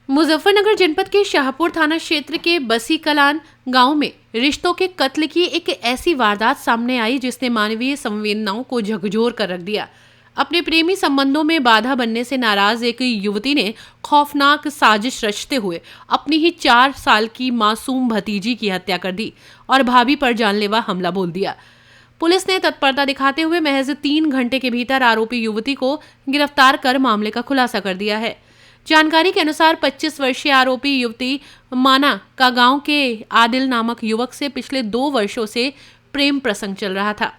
मुजफ्फरनगर जनपद के शाहपुर थाना क्षेत्र के बसी कलान गांव में रिश्तों के कत्ल की एक ऐसी वारदात सामने आई जिसने मानवीय संवेदनाओं को झकझोर कर रख दिया। अपने प्रेमी संबंधों में बाधा बनने से नाराज एक युवती ने खौफनाक साजिश रचते हुए अपनी ही 4 साल की मासूम भतीजी की हत्या कर दी और भाभी पर जानलेवा हमला बोल दिया। पुलिस ने तत्परता दिखाते हुए महज 3 घंटे के भीतर आरोपी युवती को गिरफ्तार कर मामले का खुलासा कर दिया है। जानकारी के अनुसार 25 वर्षीय आरोपी युवती माना का गांव के आदिल नामक युवक से पिछले 2 वर्षों से प्रेम प्रसंग चल रहा था।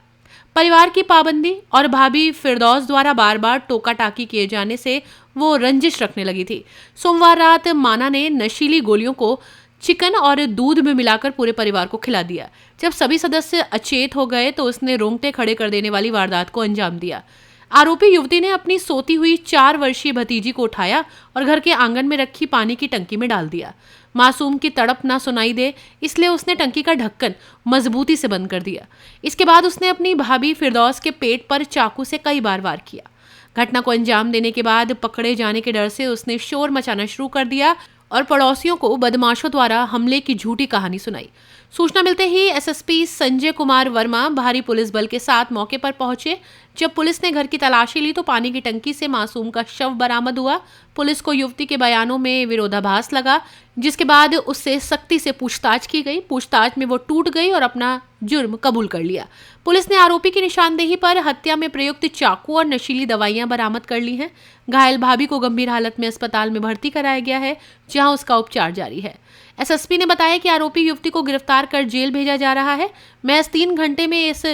परिवार की पाबंदी और भाभी फिरदौस द्वारा बार बार टोका टाकी किए जाने से वो रंजिश रखने लगी थी। सोमवार रात माना ने नशीली गोलियों को चिकन और दूध में मिलाकर पूरे परिवार को खिला दिया। जब सभी सदस्य अचेत हो गए तो उसने रोंगटे खड़े कर देने वाली वारदात को अंजाम दिया। आरोपी युवती ने अपनी सोती हुई 4 वर्षीय भतीजी को उठाया और घर के आंगन में रखी पानी की टंकी में डाल दिया। मासूम की तड़प ना सुनाई दे इसलिए उसने टंकी का ढक्कन मजबूती से बंद कर दिया। इसके बाद उसने अपनी भाभी फिरदौस के पेट पर चाकू से कई बार वार किया। घटना को अंजाम देने के बाद पकड़े जाने के डर से उसने शोर मचाना शुरू कर दिया और पड़ोसियों को बदमाशों द्वारा हमले की झूठी कहानी सुनाई। सूचना मिलते ही एसएसपी संजय कुमार वर्मा भारी पुलिस बल के साथ मौके पर पहुंचे। जब पुलिस ने घर की तलाशी ली तो पानी की टंकी से मासूम का शव बरामद हुआ। पुलिस को युवती के बयानों में विरोधाभास लगा, जिसके बाद उससे सख्ती से पूछताछ की गई। पूछताछ में वो टूट गई और अपना जुर्म कबूल कर लिया। पुलिस ने आरोपी की निशानदेही पर हत्या में प्रयुक्त चाकू और नशीली दवाइयां बरामद कर ली हैं। घायल भाभी को गंभीर हालत में अस्पताल में भर्ती कराया गया है, जहां उसका उपचार जारी है। एसएसपी ने बताया कि आरोपी युवती को गिरफ्तार कर जेल भेजा जा रहा है। महज 3 घंटे में इस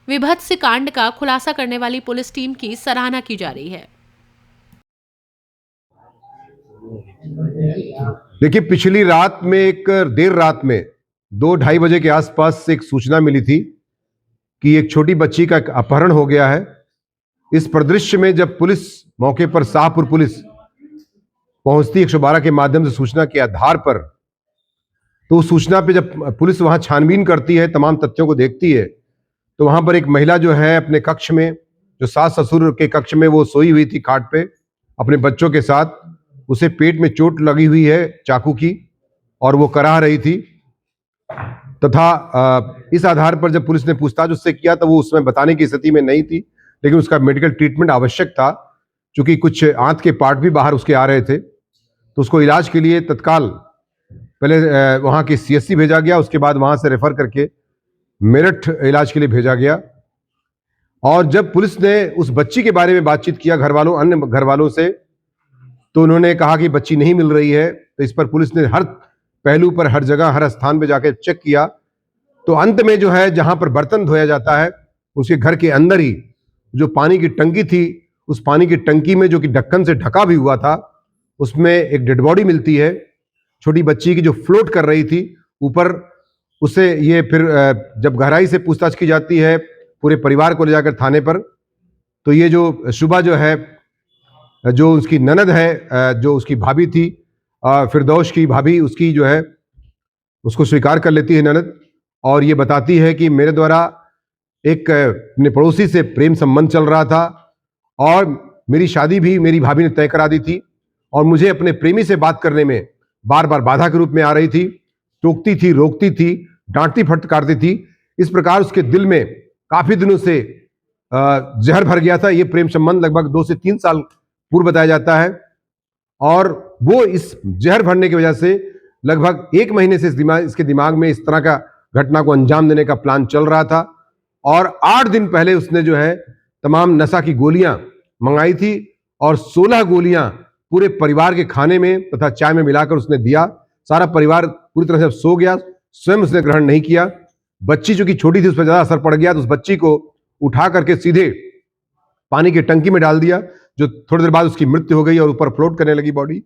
विभत्स कांड का खुलासा करने वाली पुलिस टीम की सराहना की जा रही है। देखिए, पिछली रात में देर रात में 2-2:30 बजे के आसपास एक सूचना मिली थी कि एक छोटी बच्ची का अपहरण हो गया है। इस परिदृश्य में जब पुलिस मौके पर शाहपुर पुलिस पहुंचती 112 के माध्यम से सूचना के आधार पर, तो उस सूचना पे जब पुलिस वहां छानबीन करती है, तमाम तथ्यों को देखती है, तो वहां पर एक महिला जो है अपने कक्ष में, जो सास ससुर के कक्ष में वो सोई हुई थी खाट पे अपने बच्चों के साथ। उसे पेट में चोट लगी हुई है चाकू की और वो कराह रही थी। तथा इस आधार पर जब पुलिस ने पूछताछ उससे किया तो वो उसमें बताने की स्थिति में नहीं थी, लेकिन उसका मेडिकल ट्रीटमेंट आवश्यक था, क्योंकि कुछ आंत के पार्ट भी बाहर उसके आ रहे थे। तो उसको इलाज के लिए तत्काल पहले वहाँ के सीएससी भेजा गया, उसके बाद वहाँ से रेफर करके मेरठ इलाज के लिए भेजा गया। और जब पुलिस ने उस बच्ची के बारे में बातचीत किया अन्य घर वालों से, तो उन्होंने कहा कि बच्ची नहीं मिल रही है। तो इस पर पुलिस ने हर पहलू पर, हर जगह, हर स्थान पर जाकर चेक किया। तो अंत में जो है, जहां पर बर्तन धोया जाता है उसके घर के अंदर ही जो पानी की टंकी थी, उस पानी की टंकी में, जो कि ढक्कन से ढका भी हुआ था, उसमें एक डेड बॉडी मिलती है छोटी बच्ची की, जो फ्लोट कर रही थी ऊपर। उससे ये फिर जब गहराई से पूछताछ की जाती है पूरे परिवार को ले जाकर थाने पर, तो ये जो शुभा जो है, जो उसकी ननद है, जो उसकी भाभी थी, फिरदौस की भाभी, उसकी जो है उसको स्वीकार कर लेती है ननद, और ये बताती है कि मेरे द्वारा एक अपने पड़ोसी से प्रेम संबंध चल रहा था और मेरी शादी भी मेरी भाभी ने तय करा दी थी, और मुझे अपने प्रेमी से बात करने में बार बार बाधा के रूप में आ रही थी, टोकती थी, रोकती थी, डांटती फटकारती थी। इस प्रकार उसके दिल में काफी दिनों से जहर भर गया था। ये प्रेम संबंध लगभग 2 से 3 साल पूर्व बताया जाता है, और वो इस जहर भरने की वजह से लगभग 1 महीने से इसके दिमाग में इस तरह का घटना को अंजाम देने का प्लान चल रहा था। और 8 दिन पहले उसने जो है तमाम नशा की गोलियां मंगाई थी, और 16 गोलियां पूरे परिवार के खाने में तथा चाय में मिलाकर उसने दिया। सारा परिवार पूरी तरह से सो गया, स्वयं उसने ग्रहण नहीं किया। बच्ची चूंकि छोटी थी, उस पर ज्यादा असर पड़ गया, तो उस बच्ची को उठा करके सीधे पानी की टंकी में डाल दिया, जो थोड़ी देर बाद उसकी मृत्यु हो गई और ऊपर फ्लोट करने लगी बॉडी।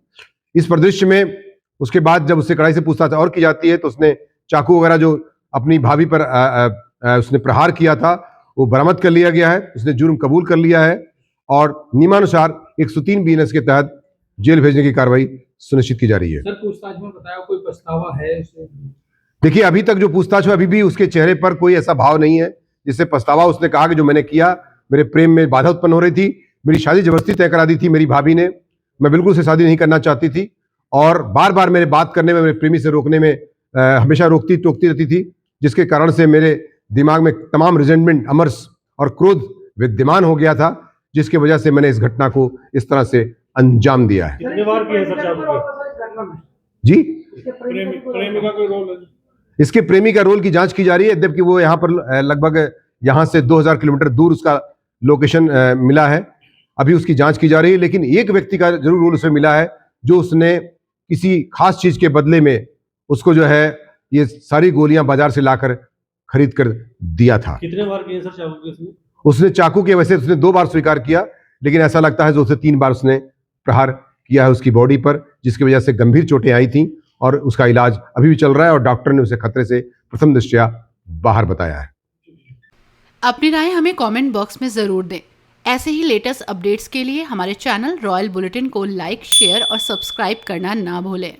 इस परिदृश्य में उसके बाद जब उससे कड़ाई से पूछताछ और की जाती है, तो उसने चाकू वगैरह जो अपनी भाभी पर उसने प्रहार किया था, वो बरामद कर लिया गया है। उसने जुर्म कबूल कर लिया है और नियमानुसार 103 बीएनएस के तहत जेल भेजने की कार्रवाई सुनिश्चित की जा रही है। सर, पूछताछ में बताया कोई पछतावा है इसे? देखिए, अभी तक जो पूछताछ हुआ, अभी भी उसके चेहरे पर कोई ऐसा भाव नहीं है जिससे पछतावा। उसने कहा कि जो मैंने किया, मेरे प्रेम में बाधा उत्पन्न हो रही थी, मेरी शादी जबरदस्ती तय करा दी थी मेरी भाभी ने, मैं बिल्कुल से शादी नहीं करना चाहती थी, और बार बार मेरे बात करने में, मेरे प्रेमी से रोकने में हमेशा टोकती रहती थी, जिसके कारण से मेरे दिमाग में तमाम रिजेंटमेंट, अमर्ष और क्रोध विद्यमान हो गया था, जिसकी वजह से मैंने इस घटना को इस तरह से अंजाम दिया है। कितने बार किया सर चाकू? जी, प्रेमिका कोई रोल है? इसके प्रेमी का रोल की जांच की जा रही है, जबकि वो यहाँ पर लगभग यहाँ से 2000 किलोमीटर दूर उसका लोकेशन मिला है। अभी उसकी जांच की जा रही है, लेकिन एक व्यक्ति का जरूर रोल उसमें मिला है, जो उसने किसी खास चीज के बदले में उसको जो है ये सारी गोलियां बाजार से लाकर खरीद कर दिया था। कितने बार किए सर चाकू के उसने? उसने चाकू के, वैसे उसने 2 बार स्वीकार किया, लेकिन ऐसा लगता है जो उसे 3 बार उसने प्रहार किया है उसकी बॉडी पर, जिसकी वजह से गंभीर चोटें आई थी और उसका इलाज अभी भी चल रहा है और डॉक्टर ने उसे खतरे से प्रथम दृष्टया बाहर बताया है। अपनी राय हमें कमेंट बॉक्स में ज़रूर दें। ऐसे ही लेटेस्ट अपडेट्स के लिए हमारे चैनल रॉयल बुलेटिन को लाइक, शेयर और सब्सक्राइब करना ना भूलें।